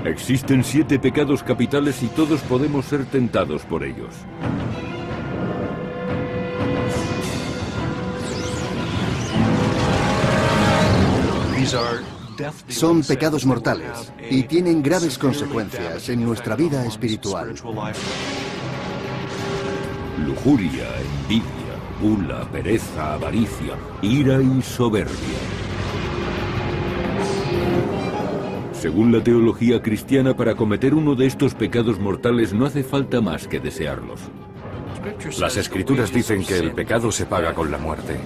Existen 7 pecados capitales y todos podemos ser tentados por ellos. Son pecados mortales y tienen graves consecuencias en nuestra vida espiritual. Lujuria, envidia, gula, pereza, avaricia, ira y soberbia. Según la teología cristiana, para cometer uno de estos pecados mortales no hace falta más que desearlos. Las Escrituras dicen que el pecado se paga con la muerte.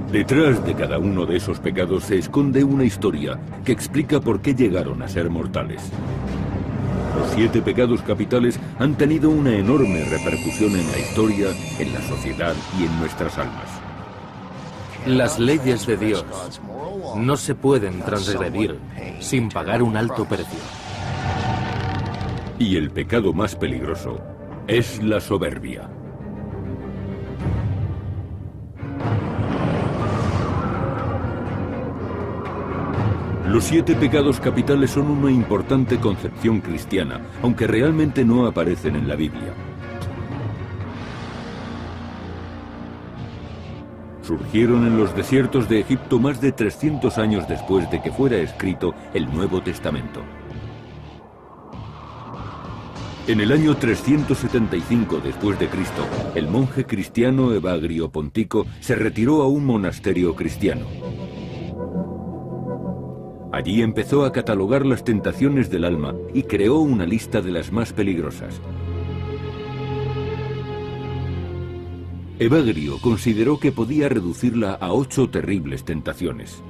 Detrás de cada uno de esos pecados se esconde una historia que explica por qué llegaron a ser mortales. Los 7 pecados capitales han tenido una enorme repercusión en la historia, en la sociedad y en nuestras almas. Las leyes de Dios no se pueden transgredir sin pagar un alto precio. Y el pecado más peligroso es la soberbia. Los 7 pecados capitales son una importante concepción cristiana, aunque realmente no aparecen en la Biblia. Surgieron en los desiertos de Egipto más de 300 años después de que fuera escrito el Nuevo Testamento. En el año 375 después de Cristo, el monje cristiano Evagrio Pontico se retiró a un monasterio cristiano. Allí empezó a catalogar las tentaciones del alma y creó una lista de las más peligrosas. Evagrio consideró que podía reducirla a 8 terribles tentaciones.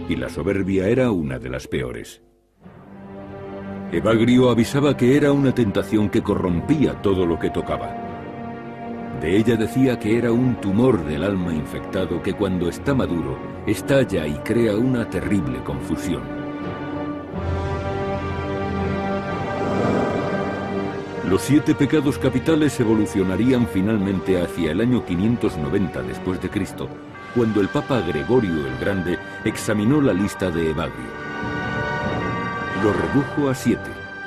Y la soberbia era una de las peores. Evagrio avisaba que era una tentación que corrompía todo lo que tocaba. De ella decía que era un tumor del alma infectado que cuando está maduro, estalla y crea una terrible confusión. Los 7 pecados capitales evolucionarían finalmente hacia el año 590 después de Cristo, cuando el Papa Gregorio el Grande examinó la lista de Evagrio. Lo redujo a 7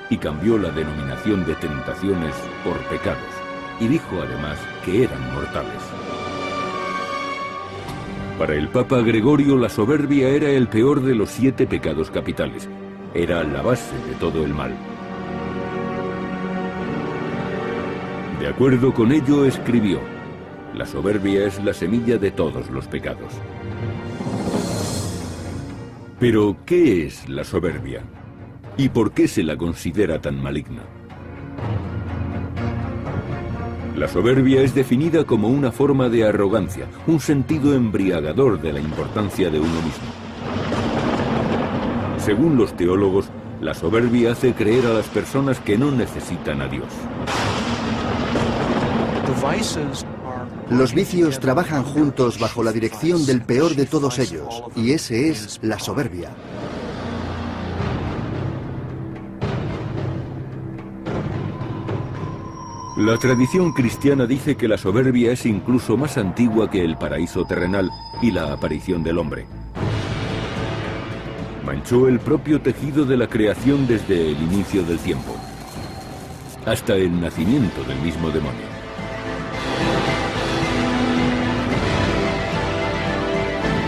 y cambió la denominación de tentaciones por pecados, y dijo además que eran mortales. Para el Papa Gregorio, la soberbia era el peor de los 7 pecados capitales. Era la base de todo el mal. De acuerdo con ello, escribió: la soberbia es la semilla de todos los pecados. Pero, ¿qué es la soberbia? ¿Y por qué se la considera tan maligna? La soberbia es definida como una forma de arrogancia, un sentido embriagador de la importancia de uno mismo. Según los teólogos, la soberbia hace creer a las personas que no necesitan a Dios. Los vicios trabajan juntos bajo la dirección del peor de todos ellos, y ese es la soberbia. La tradición cristiana dice que la soberbia es incluso más antigua que el paraíso terrenal y la aparición del hombre. Manchó el propio tejido de la creación desde el inicio del tiempo, hasta el nacimiento del mismo demonio.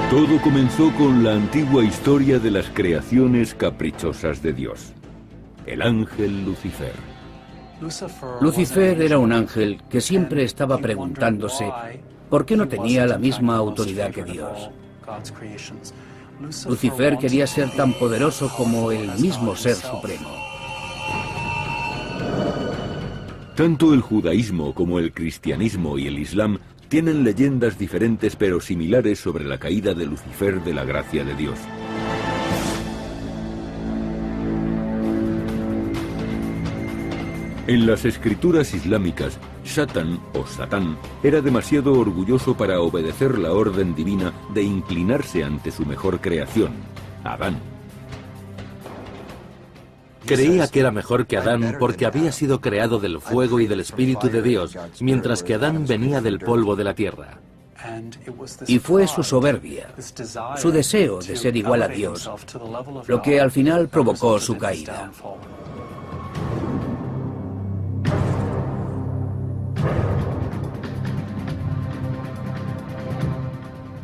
Todo comenzó con la antigua historia de las creaciones caprichosas de Dios. El ángel Lucifer. Lucifer era un ángel que siempre estaba preguntándose por qué no tenía la misma autoridad que Dios. Lucifer quería ser tan poderoso como el mismo Ser Supremo. Tanto el judaísmo como el cristianismo y el islam tienen leyendas diferentes pero similares sobre la caída de Lucifer de la gracia de Dios. En las escrituras islámicas, Satán o Satán era demasiado orgulloso para obedecer la orden divina de inclinarse ante su mejor creación, Adán. Creía que era mejor que Adán porque había sido creado del fuego y del Espíritu de Dios, mientras que Adán venía del polvo de la tierra. Y fue su soberbia, su deseo de ser igual a Dios, lo que al final provocó su caída.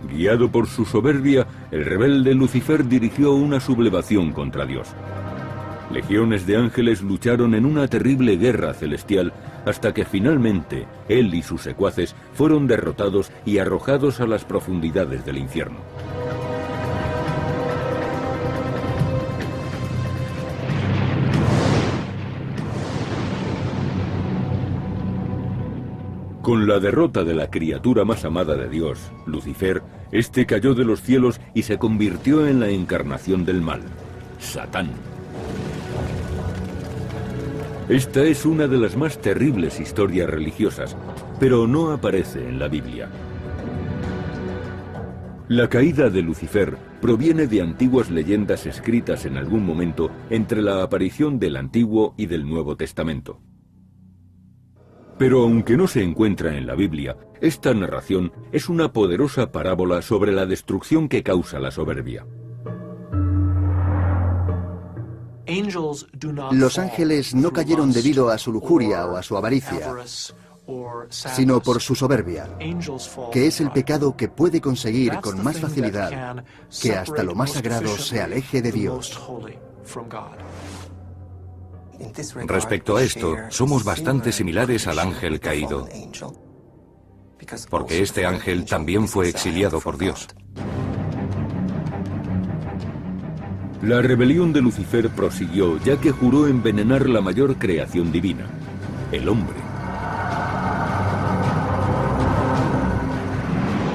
Guiado por su soberbia, el rebelde Lucifer dirigió una sublevación contra Dios. Legiones de ángeles lucharon en una terrible guerra celestial hasta que finalmente él y sus secuaces fueron derrotados y arrojados a las profundidades del infierno. Con la derrota de la criatura más amada de Dios, Lucifer, este cayó de los cielos y se convirtió en la encarnación del mal, Satán. Esta es una de las más terribles historias religiosas, pero no aparece en la Biblia. La caída de Lucifer proviene de antiguas leyendas escritas en algún momento entre la aparición del Antiguo y del Nuevo Testamento. Pero aunque no se encuentra en la Biblia, esta narración es una poderosa parábola sobre la destrucción que causa la soberbia. Los ángeles no cayeron debido a su lujuria o a su avaricia, sino por su soberbia, que es el pecado que puede conseguir con más facilidad que hasta lo más sagrado se aleje de Dios. Respecto a esto, somos bastante similares al ángel caído, porque este ángel también fue exiliado por Dios. La rebelión de Lucifer prosiguió, ya que juró envenenar la mayor creación divina, el hombre.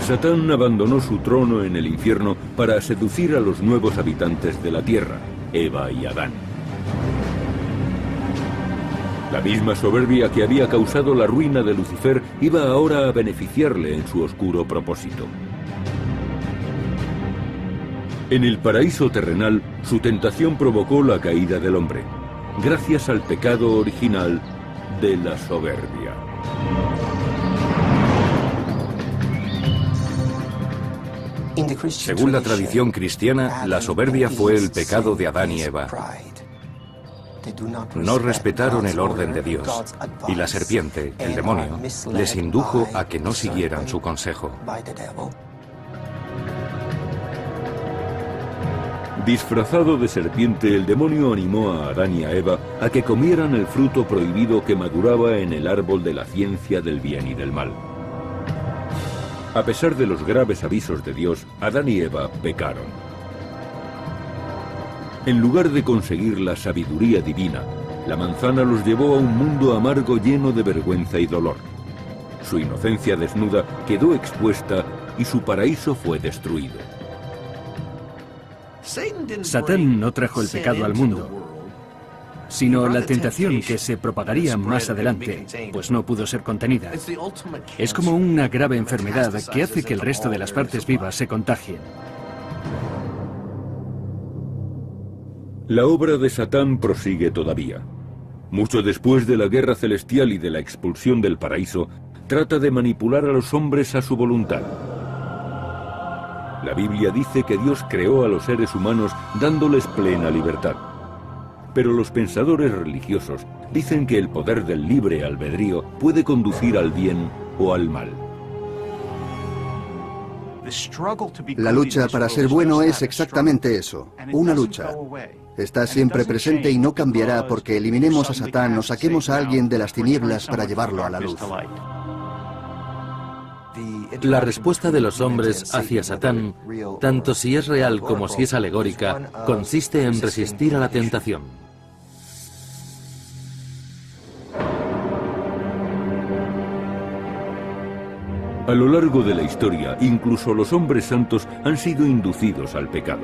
Satán abandonó su trono en el infierno para seducir a los nuevos habitantes de la tierra, Eva y Adán. La misma soberbia que había causado la ruina de Lucifer iba ahora a beneficiarle en su oscuro propósito. En el paraíso terrenal, su tentación provocó la caída del hombre, gracias al pecado original de la soberbia. Según la tradición cristiana, la soberbia fue el pecado de Adán y Eva. No respetaron el orden de Dios, y la serpiente, el demonio, les indujo a que no siguieran su consejo. Disfrazado de serpiente, el demonio animó a Adán y a Eva a que comieran el fruto prohibido que maduraba en el árbol de la ciencia del bien y del mal. A pesar de los graves avisos de Dios, Adán y Eva pecaron. En lugar de conseguir la sabiduría divina, la manzana los llevó a un mundo amargo lleno de vergüenza y dolor. Su inocencia desnuda quedó expuesta y su paraíso fue destruido. Satán no trajo el pecado al mundo, sino la tentación que se propagaría más adelante, pues no pudo ser contenida. Es como una grave enfermedad que hace que el resto de las partes vivas se contagien. La obra de Satán prosigue todavía. Mucho después de la guerra celestial y de la expulsión del paraíso, trata de manipular a los hombres a su voluntad. La Biblia dice que Dios creó a los seres humanos dándoles plena libertad. Pero los pensadores religiosos dicen que el poder del libre albedrío puede conducir al bien o al mal. La lucha para ser bueno es exactamente eso, una lucha. Está siempre presente y no cambiará porque eliminemos a Satán o saquemos a alguien de las tinieblas para llevarlo a la luz. La respuesta de los hombres hacia Satán, tanto si es real como si es alegórica, consiste en resistir a la tentación. A lo largo de la historia, incluso los hombres santos han sido inducidos al pecado.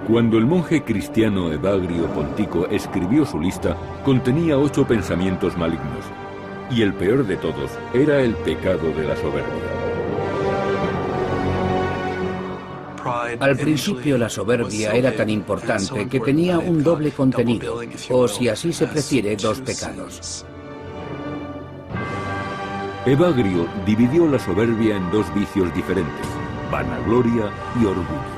Cuando el monje cristiano Evagrio Pontico escribió su lista, contenía 8 pensamientos malignos, y el peor de todos era el pecado de la soberbia. Al principio la soberbia era tan importante que tenía un doble contenido, o si así se prefiere, 2 pecados. Evagrio dividió la soberbia en dos vicios diferentes: vanagloria y orgullo.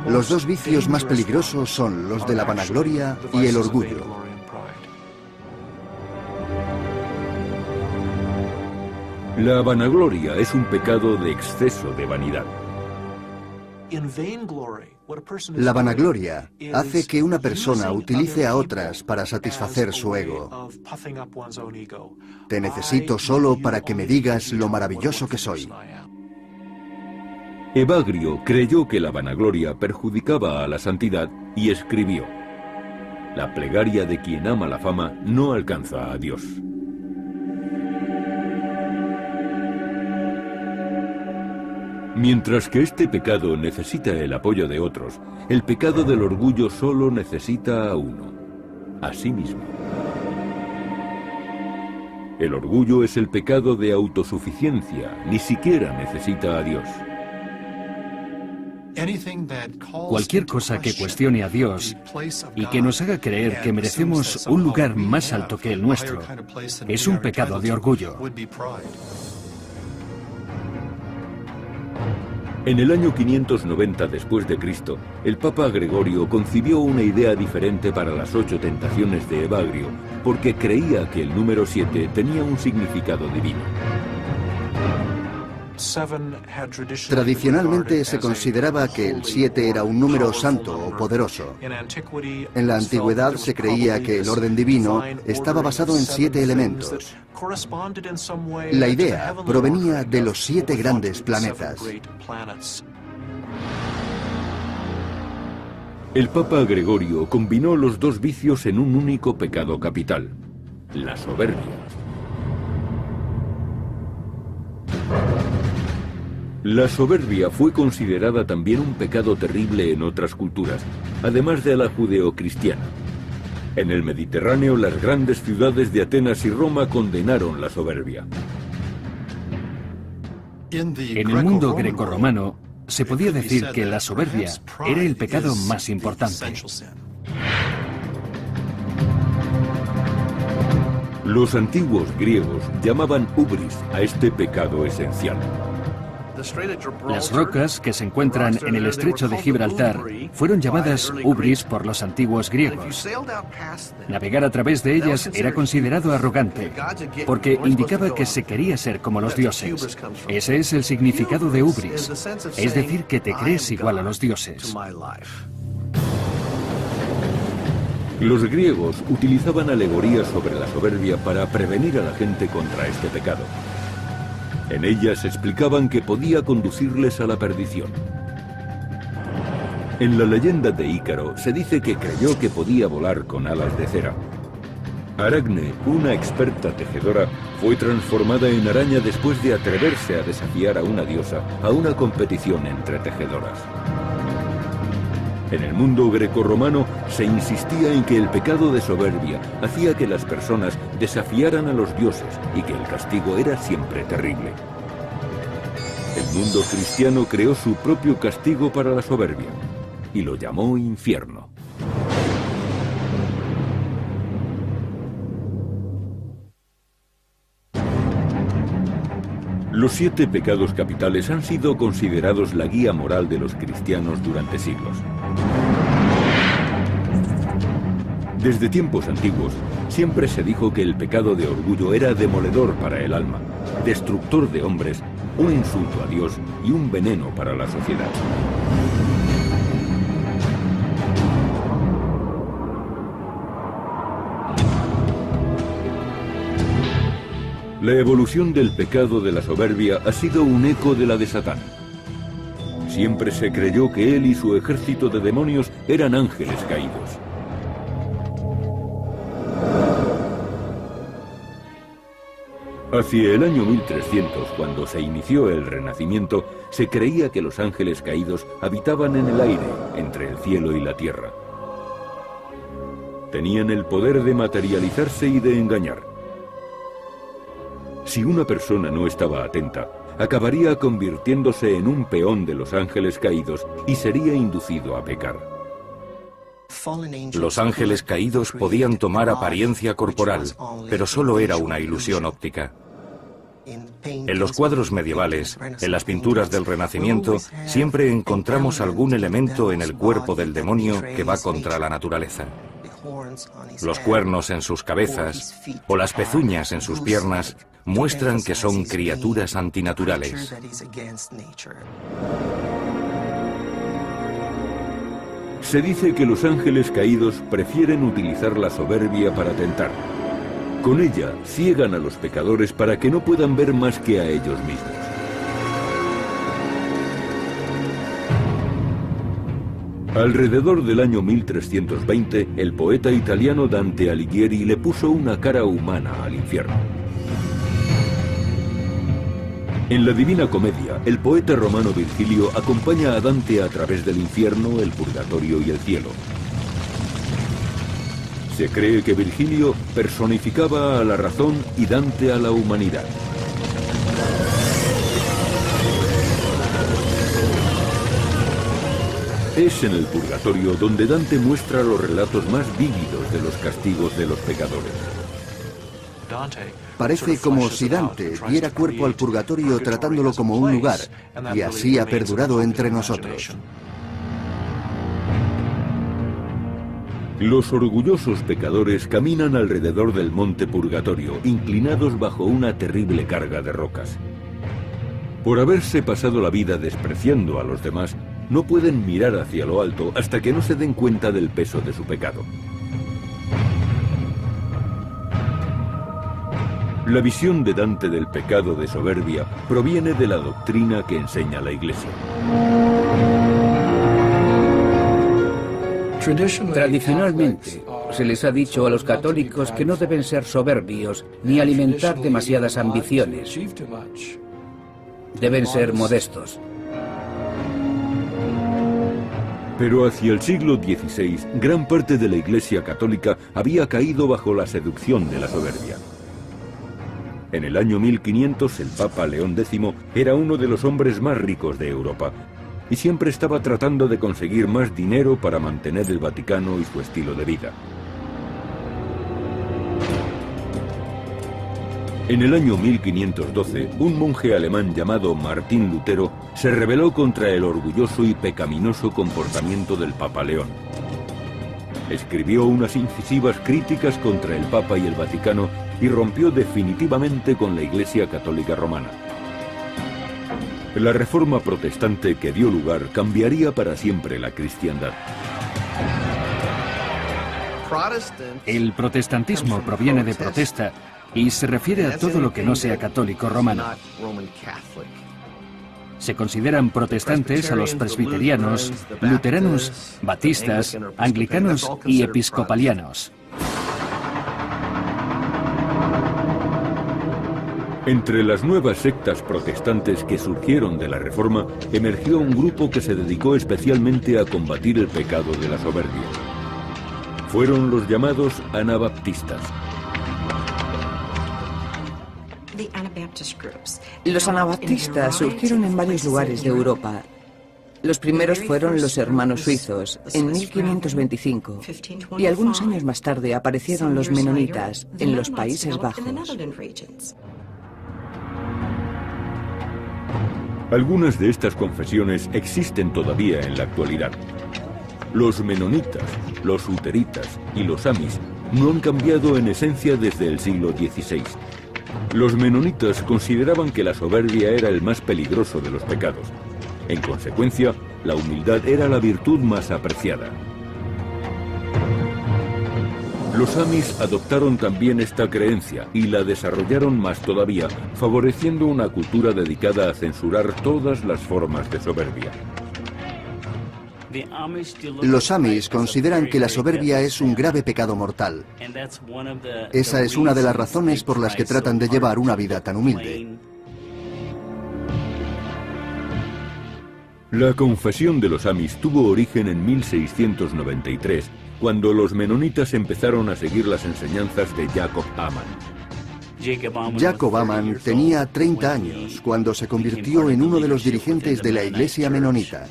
Los dos vicios más peligrosos son los de la vanagloria y el orgullo. La vanagloria es un pecado de exceso de vanidad. La vanagloria hace que una persona utilice a otras para satisfacer su ego. Te necesito solo para que me digas lo maravilloso que soy. Evagrio creyó que la vanagloria perjudicaba a la santidad y escribió: la plegaria de quien ama la fama no alcanza a Dios. Mientras que este pecado necesita el apoyo de otros, el pecado del orgullo solo necesita a uno, a sí mismo. El orgullo es el pecado de autosuficiencia, ni siquiera necesita a Dios. Cualquier cosa que cuestione a Dios y que nos haga creer que merecemos un lugar más alto que el nuestro es un pecado de orgullo. En el año 590 después de Cristo, el Papa Gregorio concibió una idea diferente para las 8 tentaciones de Evagrio, porque creía que el número 7 tenía un significado divino. Tradicionalmente se consideraba que el 7 era un número santo o poderoso. En la antigüedad se creía que el orden divino estaba basado en 7 elementos. La idea provenía de los 7 grandes planetas. El Papa Gregorio combinó los dos vicios en un único pecado capital: la soberbia. La soberbia fue considerada también un pecado terrible en otras culturas, además de la judeocristiana. En el Mediterráneo, las grandes ciudades de Atenas y Roma condenaron la soberbia. En el mundo grecorromano, se podía decir que la soberbia era el pecado más importante. Los antiguos griegos llamaban ubris a este pecado esencial. Las rocas que se encuentran en el estrecho de Gibraltar fueron llamadas ubris por los antiguos griegos. Navegar a través de ellas era considerado arrogante, porque indicaba que se quería ser como los dioses. Ese es el significado de ubris, es decir, que te crees igual a los dioses. Los griegos utilizaban alegorías sobre la soberbia para prevenir a la gente contra este pecado. En ellas explicaban que podía conducirles a la perdición. En la leyenda de Ícaro se dice que creyó que podía volar con alas de cera. Aracne, una experta tejedora, fue transformada en araña después de atreverse a desafiar a una diosa a una competición entre tejedoras. En el mundo grecorromano se insistía en que el pecado de soberbia hacía que las personas desafiaran a los dioses y que el castigo era siempre terrible. El mundo cristiano creó su propio castigo para la soberbia y lo llamó infierno. Los 7 pecados capitales han sido considerados la guía moral de los cristianos durante siglos. Desde tiempos antiguos, siempre se dijo que el pecado de orgullo era demoledor para el alma, destructor de hombres, un insulto a Dios y un veneno para la sociedad. La evolución del pecado de la soberbia ha sido un eco de la de Satán. Siempre se creyó que él y su ejército de demonios eran ángeles caídos. Hacia el año 1300, cuando se inició el Renacimiento, se creía que los ángeles caídos habitaban en el aire, entre el cielo y la tierra. Tenían el poder de materializarse y de engañar. Si una persona no estaba atenta, acabaría convirtiéndose en un peón de los ángeles caídos y sería inducido a pecar. Los ángeles caídos podían tomar apariencia corporal, pero solo era una ilusión óptica. En los cuadros medievales, en las pinturas del Renacimiento, siempre encontramos algún elemento en el cuerpo del demonio que va contra la naturaleza. Los cuernos en sus cabezas o las pezuñas en sus piernas muestran que son criaturas antinaturales. Se dice que los ángeles caídos prefieren utilizar la soberbia para tentar. Con ella ciegan a los pecadores para que no puedan ver más que a ellos mismos. Alrededor del año 1320, el poeta italiano Dante Alighieri le puso una cara humana al infierno. En la Divina Comedia, el poeta romano Virgilio acompaña a Dante a través del infierno, el purgatorio y el cielo. Se cree que Virgilio personificaba a la razón y Dante a la humanidad. Es en el purgatorio donde Dante muestra los relatos más vívidos de los castigos de los pecadores. Parece como si Dante diera cuerpo al purgatorio tratándolo como un lugar, y así ha perdurado entre nosotros. Los orgullosos pecadores caminan alrededor del monte Purgatorio, inclinados bajo una terrible carga de rocas. Por haberse pasado la vida despreciando a los demás, no pueden mirar hacia lo alto hasta que no se den cuenta del peso de su pecado. La visión de Dante del pecado de soberbia proviene de la doctrina que enseña la Iglesia. Tradicionalmente, se les ha dicho a los católicos que no deben ser soberbios ni alimentar demasiadas ambiciones. Deben ser modestos. Pero hacia el siglo XVI, gran parte de la Iglesia católica había caído bajo la seducción de la soberbia. En el año 1500, el Papa León X era uno de los hombres más ricos de Europa y siempre estaba tratando de conseguir más dinero para mantener el Vaticano y su estilo de vida. En el año 1512, un monje alemán llamado Martín Lutero se rebeló contra el orgulloso y pecaminoso comportamiento del Papa León. Escribió unas incisivas críticas contra el Papa y el Vaticano y rompió definitivamente con la Iglesia Católica Romana. La reforma protestante que dio lugar cambiaría para siempre la cristiandad. El protestantismo proviene de protesta y se refiere a todo lo que no sea católico romano. Se consideran protestantes a los presbiterianos, luteranos, batistas, anglicanos y episcopalianos. Entre las nuevas sectas protestantes que surgieron de la Reforma, emergió un grupo que se dedicó especialmente a combatir el pecado de la soberbia. Fueron los llamados anabaptistas. Los anabaptistas surgieron en varios lugares de Europa. Los primeros fueron los hermanos suizos, en 1525, y algunos años más tarde aparecieron los menonitas, en los Países Bajos. Algunas de estas confesiones existen todavía en la actualidad. Los menonitas, los luteritas y los amis no han cambiado en esencia desde el siglo XVI. Los menonitas consideraban que la soberbia era el más peligroso de los pecados. En consecuencia, la humildad era la virtud más apreciada. Los amis adoptaron también esta creencia y la desarrollaron más todavía, favoreciendo una cultura dedicada a censurar todas las formas de soberbia. Los amis consideran que la soberbia es un grave pecado mortal. Esa es una de las razones por las que tratan de llevar una vida tan humilde. La confesión de los amis tuvo origen en 1693, cuando los menonitas empezaron a seguir las enseñanzas de Jacob Amann. Jacob Amann tenía 30 años cuando se convirtió en uno de los dirigentes de la iglesia menonita.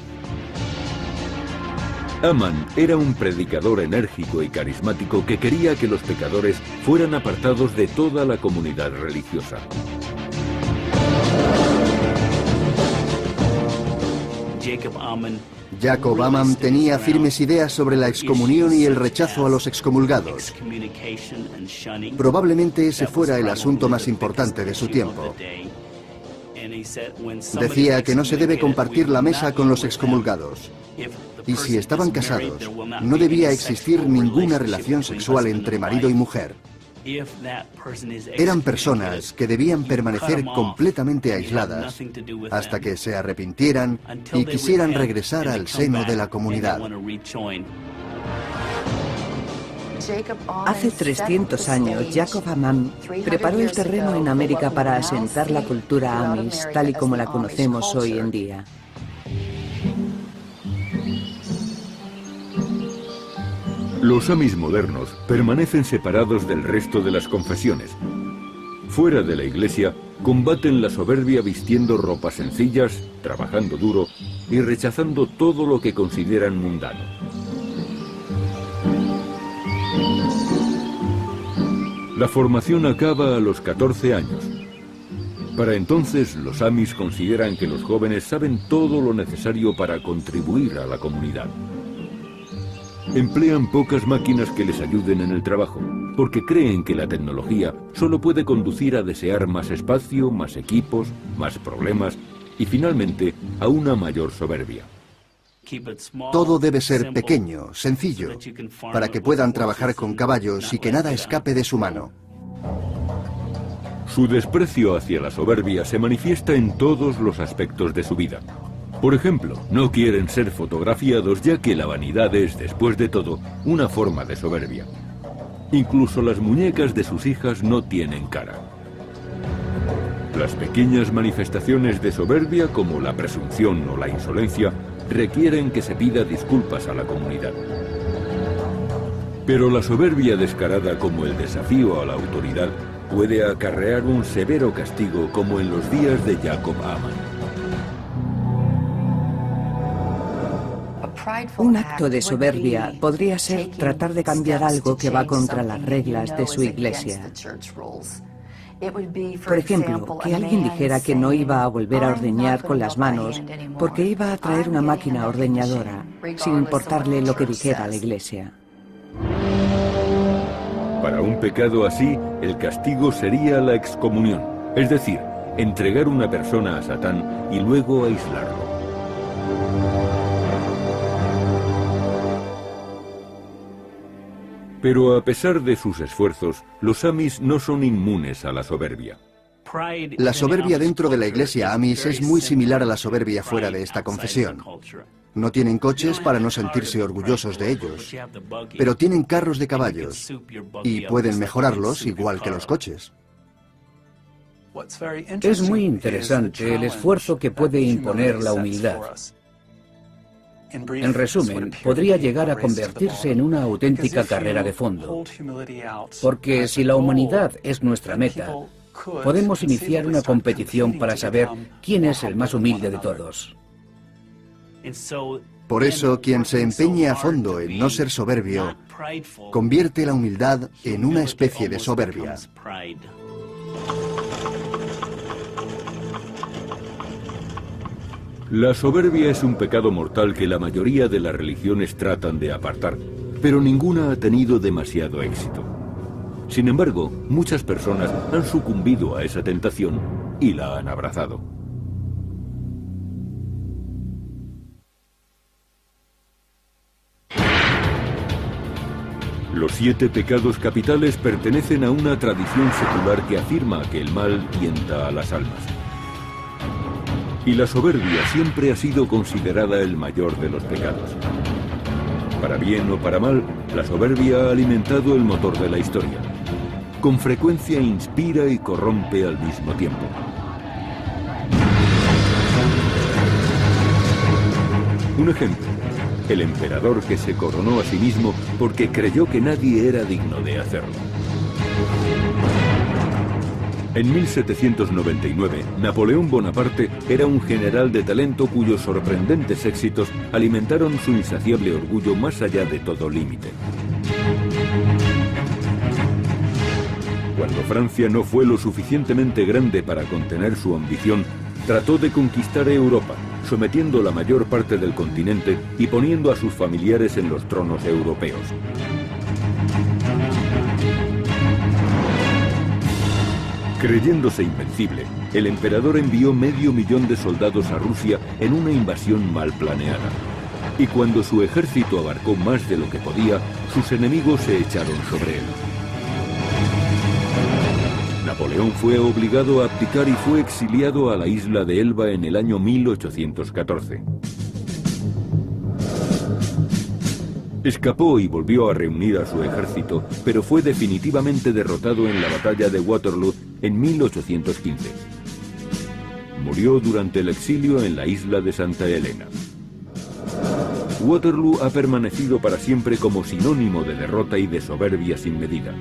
Aman era un predicador enérgico y carismático que quería que los pecadores fueran apartados de toda la comunidad religiosa. Jacob Aman tenía firmes ideas sobre la excomunión y el rechazo a los excomulgados. Probablemente ese fuera el asunto más importante de su tiempo. Decía que no se debe compartir la mesa con los excomulgados. Y si estaban casados, no debía existir ninguna relación sexual entre marido y mujer. Eran personas que debían permanecer completamente aisladas hasta que se arrepintieran y quisieran regresar al seno de la comunidad. Hace 300 años, Jacob Aman preparó el terreno en América para asentar la cultura Amish, tal y como la conocemos hoy en día. Los Amish modernos permanecen separados del resto de las confesiones. Fuera de la iglesia, combaten la soberbia vistiendo ropas sencillas, trabajando duro y rechazando todo lo que consideran mundano. La formación acaba a los 14 años. Para entonces, los Amish consideran que los jóvenes saben todo lo necesario para contribuir a la comunidad. Emplean pocas máquinas que les ayuden en el trabajo, porque creen que la tecnología solo puede conducir a desear más espacio, más equipos, más problemas y finalmente a una mayor soberbia. Todo debe ser pequeño, sencillo, para que puedan trabajar con caballos y que nada escape de su mano. Su desprecio hacia la soberbia se manifiesta en todos los aspectos de su vida. Por ejemplo, no quieren ser fotografiados ya que la vanidad es, después de todo, una forma de soberbia. Incluso las muñecas de sus hijas no tienen cara. Las pequeñas manifestaciones de soberbia, como la presunción o la insolencia, requieren que se pida disculpas a la comunidad. Pero la soberbia descarada, como el desafío a la autoridad, puede acarrear un severo castigo, como en los días de Jacob Aman. Un acto de soberbia podría ser tratar de cambiar algo que va contra las reglas de su iglesia. Por ejemplo, que alguien dijera que no iba a volver a ordeñar con las manos porque iba a traer una máquina ordeñadora, sin importarle lo que dijera la iglesia. Para un pecado así, el castigo sería la excomunión, es decir, entregar una persona a Satán y luego aislarlo. Pero a pesar de sus esfuerzos, los Amish no son inmunes a la soberbia. La soberbia dentro de la iglesia Amish es muy similar a la soberbia fuera de esta confesión. No tienen coches para no sentirse orgullosos de ellos, pero tienen carros de caballos y pueden mejorarlos igual que los coches. Es muy interesante el esfuerzo que puede imponer la humildad. En resumen, podría llegar a convertirse en una auténtica carrera de fondo. Porque si la humanidad es nuestra meta, podemos iniciar una competición para saber quién es el más humilde de todos. Por eso, quien se empeñe a fondo en no ser soberbio, convierte la humildad en una especie de soberbia. La soberbia es un pecado mortal que la mayoría de las religiones tratan de apartar, pero ninguna ha tenido demasiado éxito. Sin embargo, muchas personas han sucumbido a esa tentación y la han abrazado. Los 7 pecados capitales pertenecen a una tradición secular que afirma que el mal tienta a las almas. Y la soberbia siempre ha sido considerada el mayor de los pecados. Para bien o para mal, la soberbia ha alimentado el motor de la historia. Con frecuencia inspira y corrompe al mismo tiempo. Un ejemplo, el emperador que se coronó a sí mismo porque creyó que nadie era digno de hacerlo. En 1799, Napoleón Bonaparte era un general de talento cuyos sorprendentes éxitos alimentaron su insaciable orgullo más allá de todo límite. Cuando Francia no fue lo suficientemente grande para contener su ambición, trató de conquistar Europa, sometiendo la mayor parte del continente y poniendo a sus familiares en los tronos europeos. Creyéndose invencible, el emperador envió 500.000 de soldados a Rusia en una invasión mal planeada. Y cuando su ejército abarcó más de lo que podía, sus enemigos se echaron sobre él. Napoleón fue obligado a abdicar y fue exiliado a la isla de Elba en el año 1814. Escapó y volvió a reunir a su ejército, pero fue definitivamente derrotado en la batalla de Waterloo en 1815. Murió durante el exilio en la isla de Santa Elena. Waterloo ha permanecido para siempre como sinónimo de derrota y de soberbia sin medida.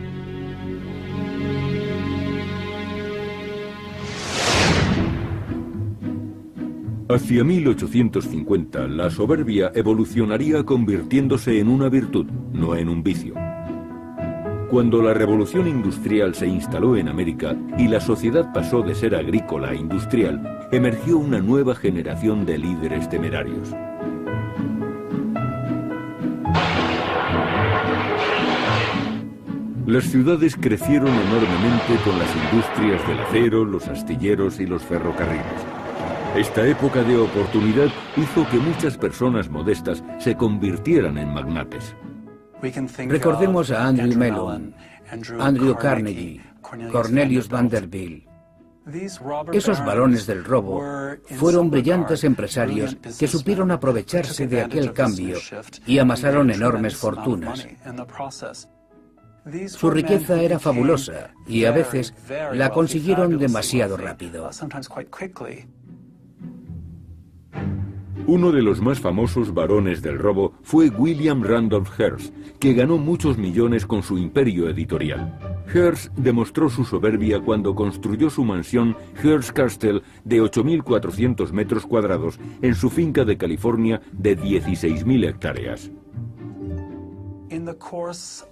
Hacia 1850, la soberbia evolucionaría convirtiéndose en una virtud, no en un vicio. Cuando la revolución industrial se instaló en América y la sociedad pasó de ser agrícola a industrial, emergió una nueva generación de líderes temerarios. Las ciudades crecieron enormemente con las industrias del acero, los astilleros y los ferrocarriles. Esta época de oportunidad hizo que muchas personas modestas se convirtieran en magnates. Recordemos a Andrew Mellon, Andrew Carnegie, Cornelius Vanderbilt. Esos varones del robo fueron brillantes empresarios que supieron aprovecharse de aquel cambio y amasaron enormes fortunas. Su riqueza era fabulosa y a veces la consiguieron demasiado rápido. Uno de los más famosos varones del robo fue William Randolph Hearst, que ganó muchos millones con su imperio editorial. Hearst demostró su soberbia cuando construyó su mansión Hearst Castle de 8.400 metros cuadrados en su finca de California de 16.000 hectáreas.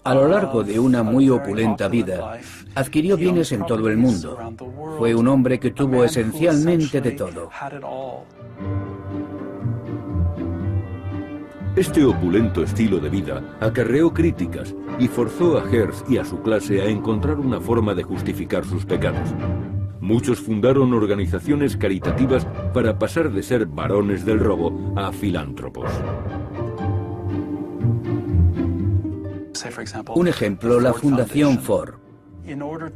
A lo largo de una muy opulenta vida, adquirió bienes en todo el mundo. Fue un hombre que tuvo esencialmente de todo. Este opulento estilo de vida acarreó críticas y forzó a Hearst y a su clase a encontrar una forma de justificar sus pecados. Muchos fundaron organizaciones caritativas para pasar de ser varones del robo a filántropos. Un ejemplo, la Fundación Ford.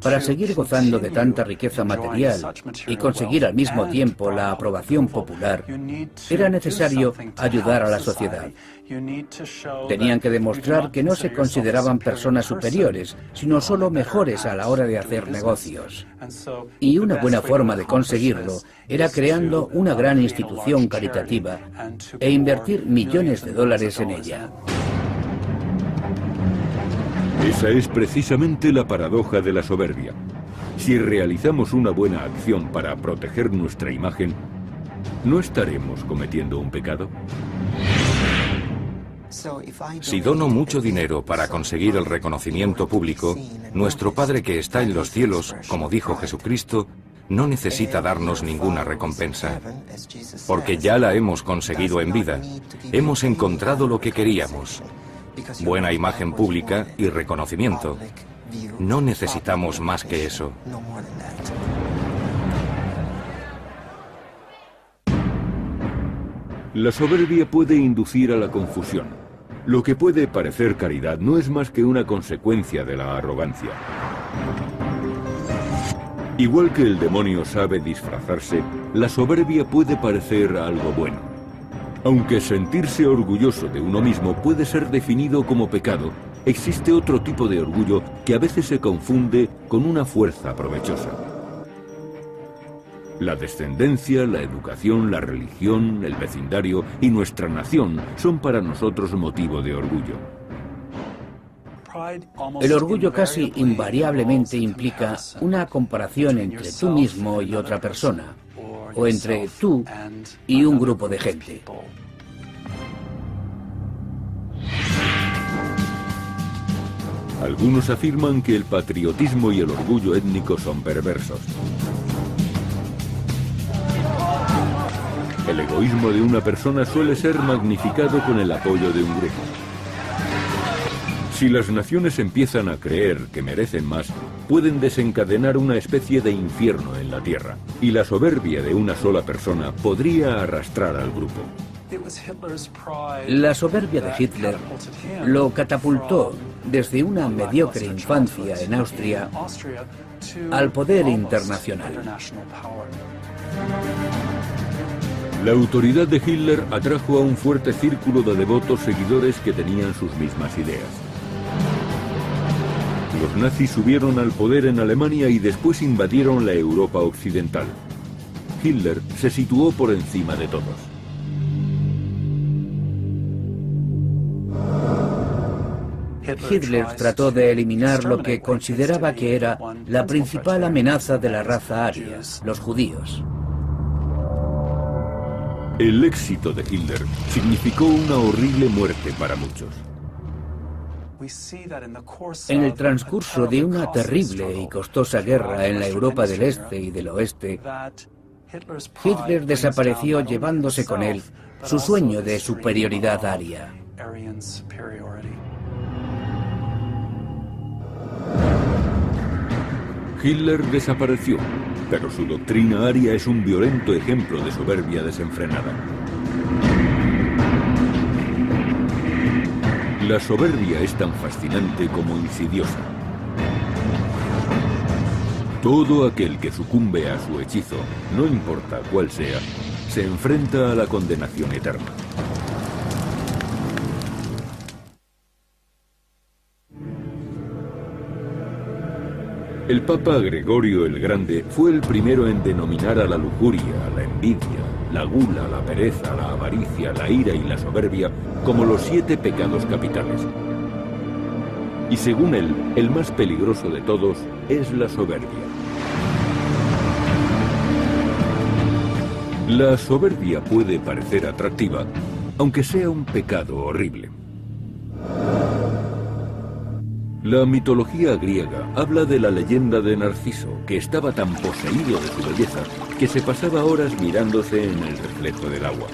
Para seguir gozando de tanta riqueza material y conseguir al mismo tiempo la aprobación popular, era necesario ayudar a la sociedad. Tenían que demostrar que no se consideraban personas superiores, sino solo mejores a la hora de hacer negocios. Y una buena forma de conseguirlo era creando una gran institución caritativa e invertir millones de dólares en ella. Esa es precisamente la paradoja de la soberbia. Si realizamos una buena acción para proteger nuestra imagen, ¿no estaremos cometiendo un pecado? Si dono mucho dinero para conseguir el reconocimiento público, nuestro Padre que está en los cielos, como dijo Jesucristo, no necesita darnos ninguna recompensa, porque ya la hemos conseguido en vida. Hemos encontrado lo que queríamos. Buena imagen pública y reconocimiento. No necesitamos más que eso. La soberbia puede inducir a la confusión. Lo que puede parecer caridad no es más que una consecuencia de la arrogancia. Igual que el demonio sabe disfrazarse, la soberbia puede parecer algo bueno. Aunque sentirse orgulloso de uno mismo puede ser definido como pecado, existe otro tipo de orgullo que a veces se confunde con una fuerza provechosa. La descendencia, la educación, la religión, el vecindario y nuestra nación son para nosotros motivo de orgullo. El orgullo casi invariablemente implica una comparación entre tú mismo y otra persona, o entre tú y un grupo de gente. Algunos afirman que el patriotismo y el orgullo étnico son perversos. El egoísmo de una persona suele ser magnificado con el apoyo de un grupo. Si las naciones empiezan a creer que merecen más, pueden desencadenar una especie de infierno en la tierra, y la soberbia de una sola persona podría arrastrar al grupo. La soberbia de Hitler lo catapultó desde una mediocre infancia en Austria al poder internacional. La autoridad de Hitler atrajo a un fuerte círculo de devotos seguidores que tenían sus mismas ideas. Los nazis subieron al poder en Alemania y después invadieron la Europa occidental. Hitler se situó por encima de todos. Hitler trató de eliminar lo que consideraba que era la principal amenaza de la raza aria, los judíos. El éxito de Hitler significó una horrible muerte para muchos. En el transcurso de una terrible y costosa guerra en la Europa del Este y del Oeste, Hitler desapareció llevándose con él su sueño de superioridad aria. Hitler desapareció, pero su doctrina aria es un violento ejemplo de soberbia desenfrenada. La soberbia es tan fascinante como insidiosa. Todo aquel que sucumbe a su hechizo, no importa cuál sea, se enfrenta a la condenación eterna. El Papa Gregorio el Grande fue el primero en denominar a la lujuria, la envidia, la gula, la pereza, la avaricia, la ira y la soberbia como los 7 pecados capitales. Y según él, el más peligroso de todos es la soberbia. La soberbia puede parecer atractiva, aunque sea un pecado horrible. La mitología griega habla de la leyenda de Narciso, que estaba tan poseído de su belleza que se pasaba horas mirándose en el reflejo del agua.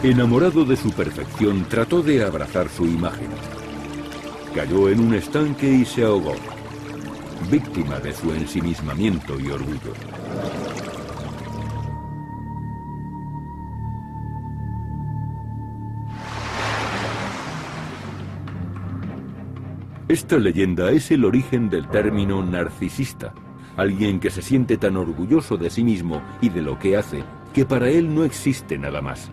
Enamorado de su perfección, trató de abrazar su imagen. Cayó en un estanque y se ahogó, víctima de su ensimismamiento y orgullo. Esta leyenda es el origen del término narcisista, alguien que se siente tan orgulloso de sí mismo y de lo que hace, que para él no existe nada más.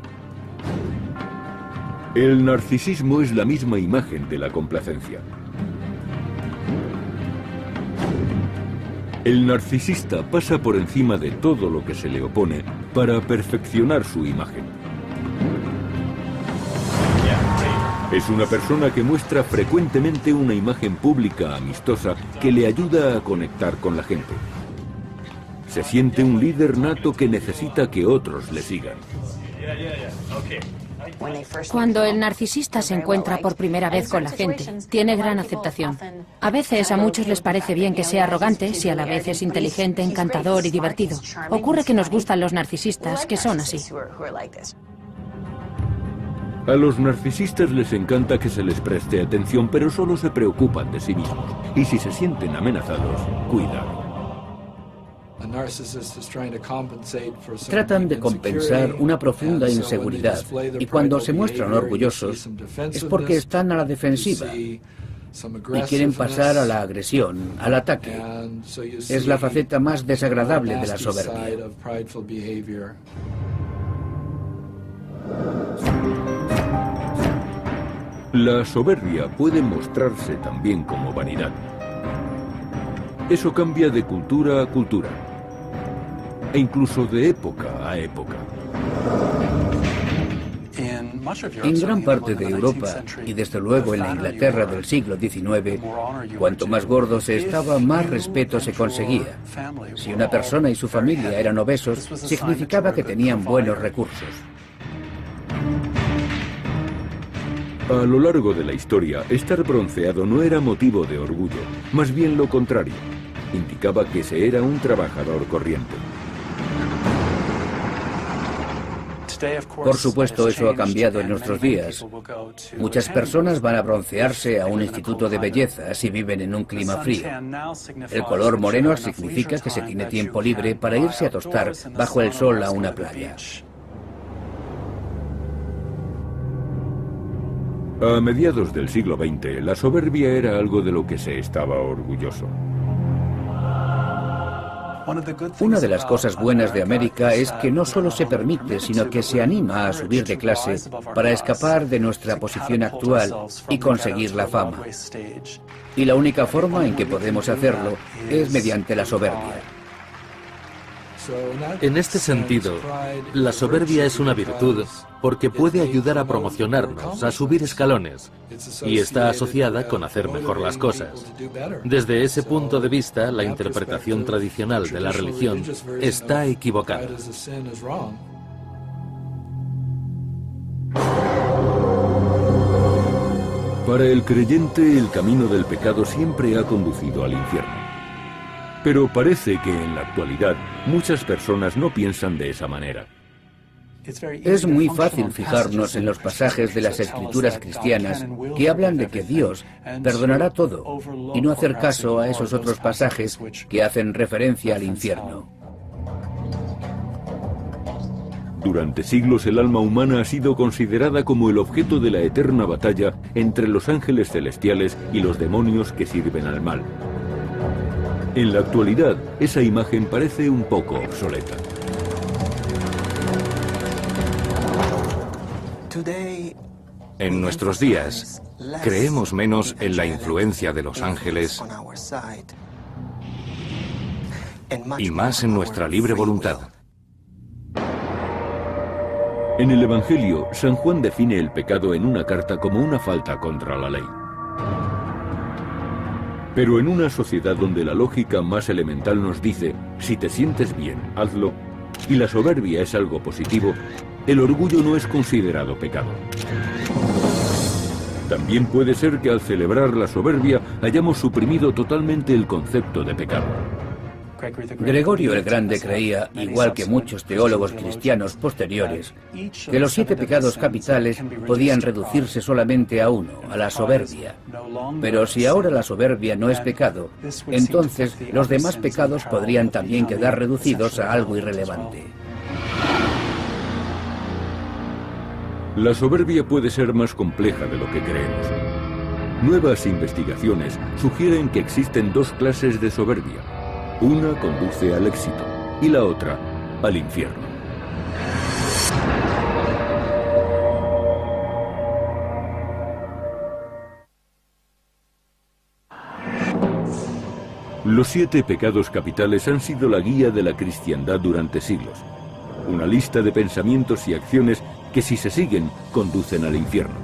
El narcisismo es la misma imagen de la complacencia. El narcisista pasa por encima de todo lo que se le opone para perfeccionar su imagen. Es una persona que muestra frecuentemente una imagen pública amistosa que le ayuda a conectar con la gente. Se siente un líder nato que necesita que otros le sigan. Cuando el narcisista se encuentra por primera vez con la gente, tiene gran aceptación. A veces a muchos les parece bien que sea arrogante si a la vez es inteligente, encantador y divertido. Ocurre que nos gustan los narcisistas que son así. A los narcisistas les encanta que se les preste atención, pero solo se preocupan de sí mismos. Y si se sienten amenazados, cuidado. Tratan de compensar una profunda inseguridad, y cuando se muestran orgullosos es porque están a la defensiva y quieren pasar a la agresión, al ataque. Es la faceta más desagradable de la soberbia. La soberbia puede mostrarse también como vanidad. Eso cambia de cultura a cultura, e incluso de época a época. En gran parte de Europa, y desde luego en la Inglaterra del siglo XIX, cuanto más gordo se estaba, más respeto se conseguía. Si una persona y su familia eran obesos, significaba que tenían buenos recursos. A lo largo de la historia, estar bronceado no era motivo de orgullo, más bien lo contrario. Indicaba que se era un trabajador corriente. Por supuesto, eso ha cambiado en nuestros días. Muchas personas van a broncearse a un instituto de belleza si viven en un clima frío. El color moreno significa que se tiene tiempo libre para irse a tostar bajo el sol a una playa. A mediados del siglo XX, la soberbia era algo de lo que se estaba orgulloso. Una de las cosas buenas de América es que no solo se permite, sino que se anima a subir de clase para escapar de nuestra posición actual y conseguir la fama. Y la única forma en que podemos hacerlo es mediante la soberbia. En este sentido, la soberbia es una virtud porque puede ayudar a promocionarnos, a subir escalones, y está asociada con hacer mejor las cosas. Desde ese punto de vista, la interpretación tradicional de la religión está equivocada. Para el creyente, el camino del pecado siempre ha conducido al infierno. Pero parece que en la actualidad muchas personas no piensan de esa manera. Es muy fácil fijarnos en los pasajes de las escrituras cristianas que hablan de que Dios perdonará todo y no hacer caso a esos otros pasajes que hacen referencia al infierno. Durante siglos el alma humana ha sido considerada como el objeto de la eterna batalla entre los ángeles celestiales y los demonios que sirven al mal. En la actualidad, esa imagen parece un poco obsoleta. En nuestros días, creemos menos en la influencia de los ángeles y más en nuestra libre voluntad. En el Evangelio, San Juan define el pecado en una carta como una falta contra la ley. Pero en una sociedad donde la lógica más elemental nos dice, si te sientes bien, hazlo, y la soberbia es algo positivo, el orgullo no es considerado pecado. También puede ser que al celebrar la soberbia hayamos suprimido totalmente el concepto de pecado. Gregorio el Grande creía, igual que muchos teólogos cristianos posteriores, que los 7 pecados capitales podían reducirse solamente a uno, a la soberbia. Pero si ahora la soberbia no es pecado, entonces los demás pecados podrían también quedar reducidos a algo irrelevante. La soberbia puede ser más compleja de lo que creemos. Nuevas investigaciones sugieren que existen 2 clases de soberbia. Una conduce al éxito y la otra al infierno. Los 7 pecados capitales han sido la guía de la cristiandad durante siglos. Una lista de pensamientos y acciones que, si se siguen, conducen al infierno.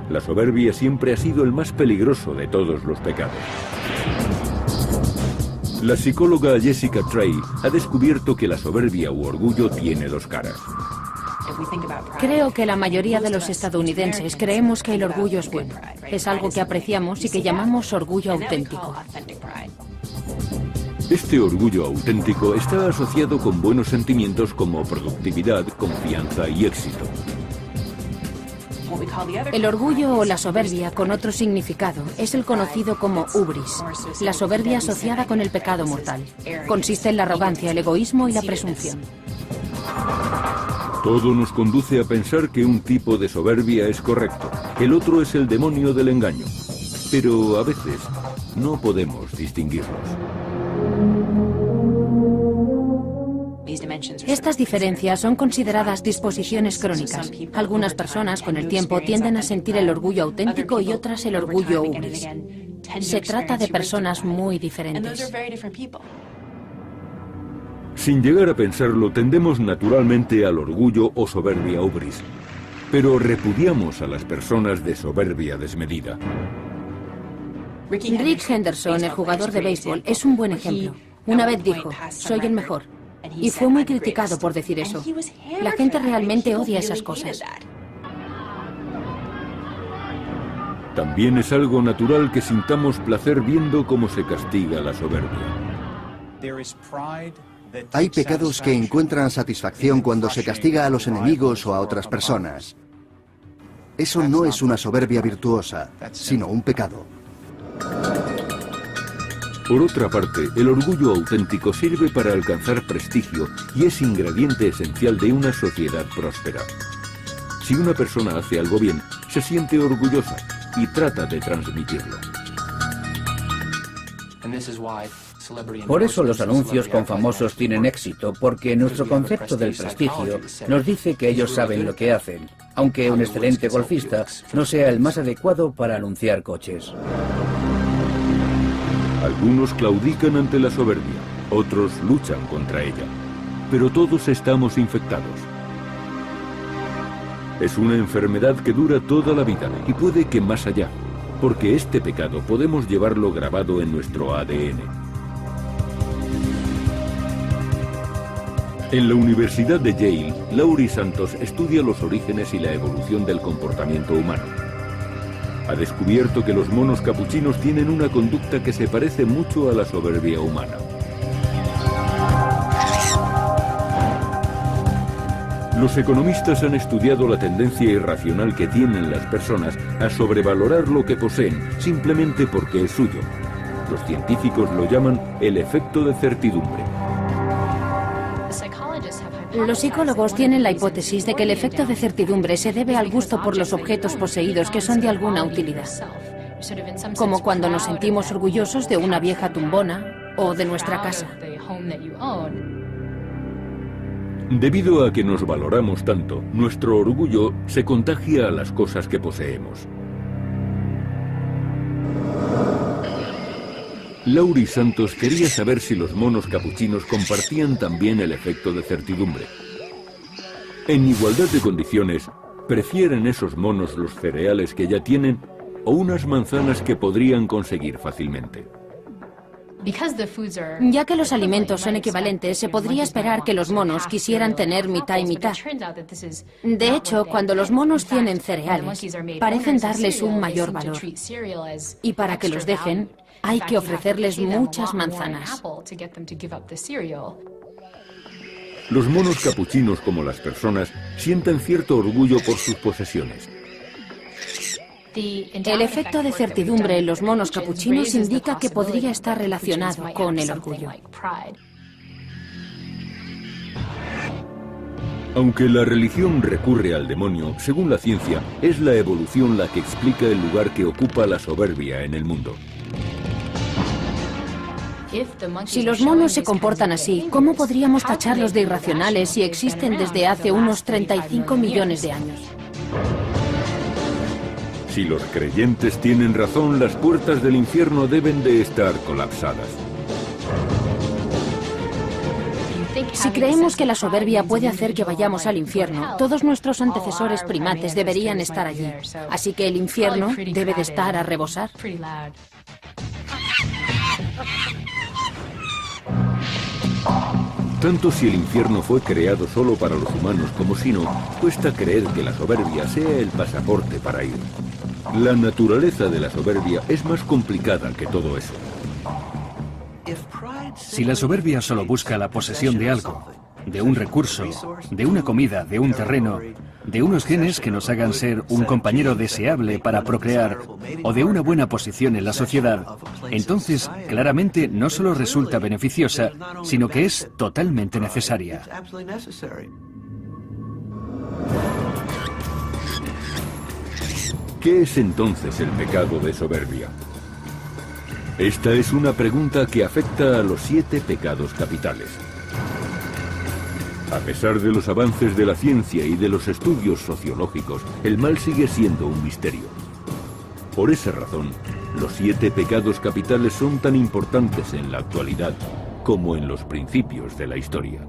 La soberbia siempre ha sido el más peligroso de todos los pecados. La psicóloga Jessica Trey ha descubierto que la soberbia u orgullo tiene 2 caras. Creo que la mayoría de los estadounidenses creemos que el orgullo es bueno. Es algo que apreciamos y que llamamos orgullo auténtico. Este orgullo auténtico está asociado con buenos sentimientos como productividad, confianza y éxito. El orgullo o la soberbia, con otro significado, es el conocido como hubris, la soberbia asociada con el pecado mortal. Consiste en la arrogancia, el egoísmo y la presunción. Todo nos conduce a pensar que un tipo de soberbia es correcto, el otro es el demonio del engaño. Pero a veces no podemos distinguirlos. Estas diferencias son consideradas disposiciones crónicas. Algunas personas con el tiempo tienden a sentir el orgullo auténtico y otras el orgullo hubris. Se trata de personas muy diferentes. Sin llegar a pensarlo, tendemos naturalmente al orgullo o soberbia hubris. pero repudiamos a las personas de soberbia desmedida. Rick Henderson, el jugador de béisbol, es un buen ejemplo. Una vez dijo, soy el mejor. Y fue muy criticado por decir eso. La gente realmente odia esas cosas. También es algo natural que sintamos placer viendo cómo se castiga la soberbia. Hay pecados que encuentran satisfacción cuando se castiga a los enemigos o a otras personas. Eso no es una soberbia virtuosa, sino un pecado. Por otra parte, el orgullo auténtico sirve para alcanzar prestigio y es ingrediente esencial de una sociedad próspera. Si una persona hace algo bien, se siente orgullosa y trata de transmitirlo. Por eso los anuncios con famosos tienen éxito, porque nuestro concepto del prestigio nos dice que ellos saben lo que hacen, aunque un excelente golfista no sea el más adecuado para anunciar coches. Algunos claudican ante la soberbia, otros luchan contra ella, pero todos estamos infectados. Es una enfermedad que dura toda la vida y puede que más allá, porque este pecado podemos llevarlo grabado en nuestro ADN. En la Universidad de Yale, Laurie Santos estudia los orígenes y la evolución del comportamiento humano. Ha descubierto que los monos capuchinos tienen una conducta que se parece mucho a la soberbia humana. Los economistas han estudiado la tendencia irracional que tienen las personas a sobrevalorar lo que poseen simplemente porque es suyo. Los científicos lo llaman el efecto de certidumbre. Los psicólogos tienen la hipótesis de que el efecto de certidumbre se debe al gusto por los objetos poseídos que son de alguna utilidad. Como cuando nos sentimos orgullosos de una vieja tumbona o de nuestra casa. Debido a que nos valoramos tanto, nuestro orgullo se contagia a las cosas que poseemos. Laurie Santos quería saber si los monos capuchinos compartían también el efecto de certidumbre. En igualdad de condiciones, ¿prefieren esos monos los cereales que ya tienen o unas manzanas que podrían conseguir fácilmente? Ya que los alimentos son equivalentes, se podría esperar que los monos quisieran tener mitad y mitad. De hecho, cuando los monos tienen cereales, parecen darles un mayor valor. Y para que los dejen, hay que ofrecerles muchas manzanas. Los monos capuchinos, como las personas, sienten cierto orgullo por sus posesiones. El efecto de certidumbre en los monos capuchinos indica que podría estar relacionado con el orgullo. Aunque la religión recurre al demonio, según la ciencia, es la evolución la que explica el lugar que ocupa la soberbia en el mundo. Si los monos se comportan así, ¿cómo podríamos tacharlos de irracionales si existen desde hace unos 35 millones de años? Si los creyentes tienen razón, las puertas del infierno deben de estar colapsadas. Si creemos que la soberbia puede hacer que vayamos al infierno, todos nuestros antecesores primates deberían estar allí. Así que el infierno debe de estar a rebosar. Tanto si el infierno fue creado solo para los humanos como si no, cuesta creer que la soberbia sea el pasaporte para ir. La naturaleza de la soberbia es más complicada que todo eso. Si la soberbia solo busca la posesión de algo, de un recurso, de una comida, de un terreno, de unos genes que nos hagan ser un compañero deseable para procrear o de una buena posición en la sociedad, entonces claramente no solo resulta beneficiosa, sino que es totalmente necesaria. ¿Qué es entonces el pecado de soberbia? Esta es una pregunta que afecta a los 7 pecados capitales. A pesar de los avances de la ciencia y de los estudios sociológicos, el mal sigue siendo un misterio. Por esa razón, los 7 pecados capitales son tan importantes en la actualidad como en los principios de la historia.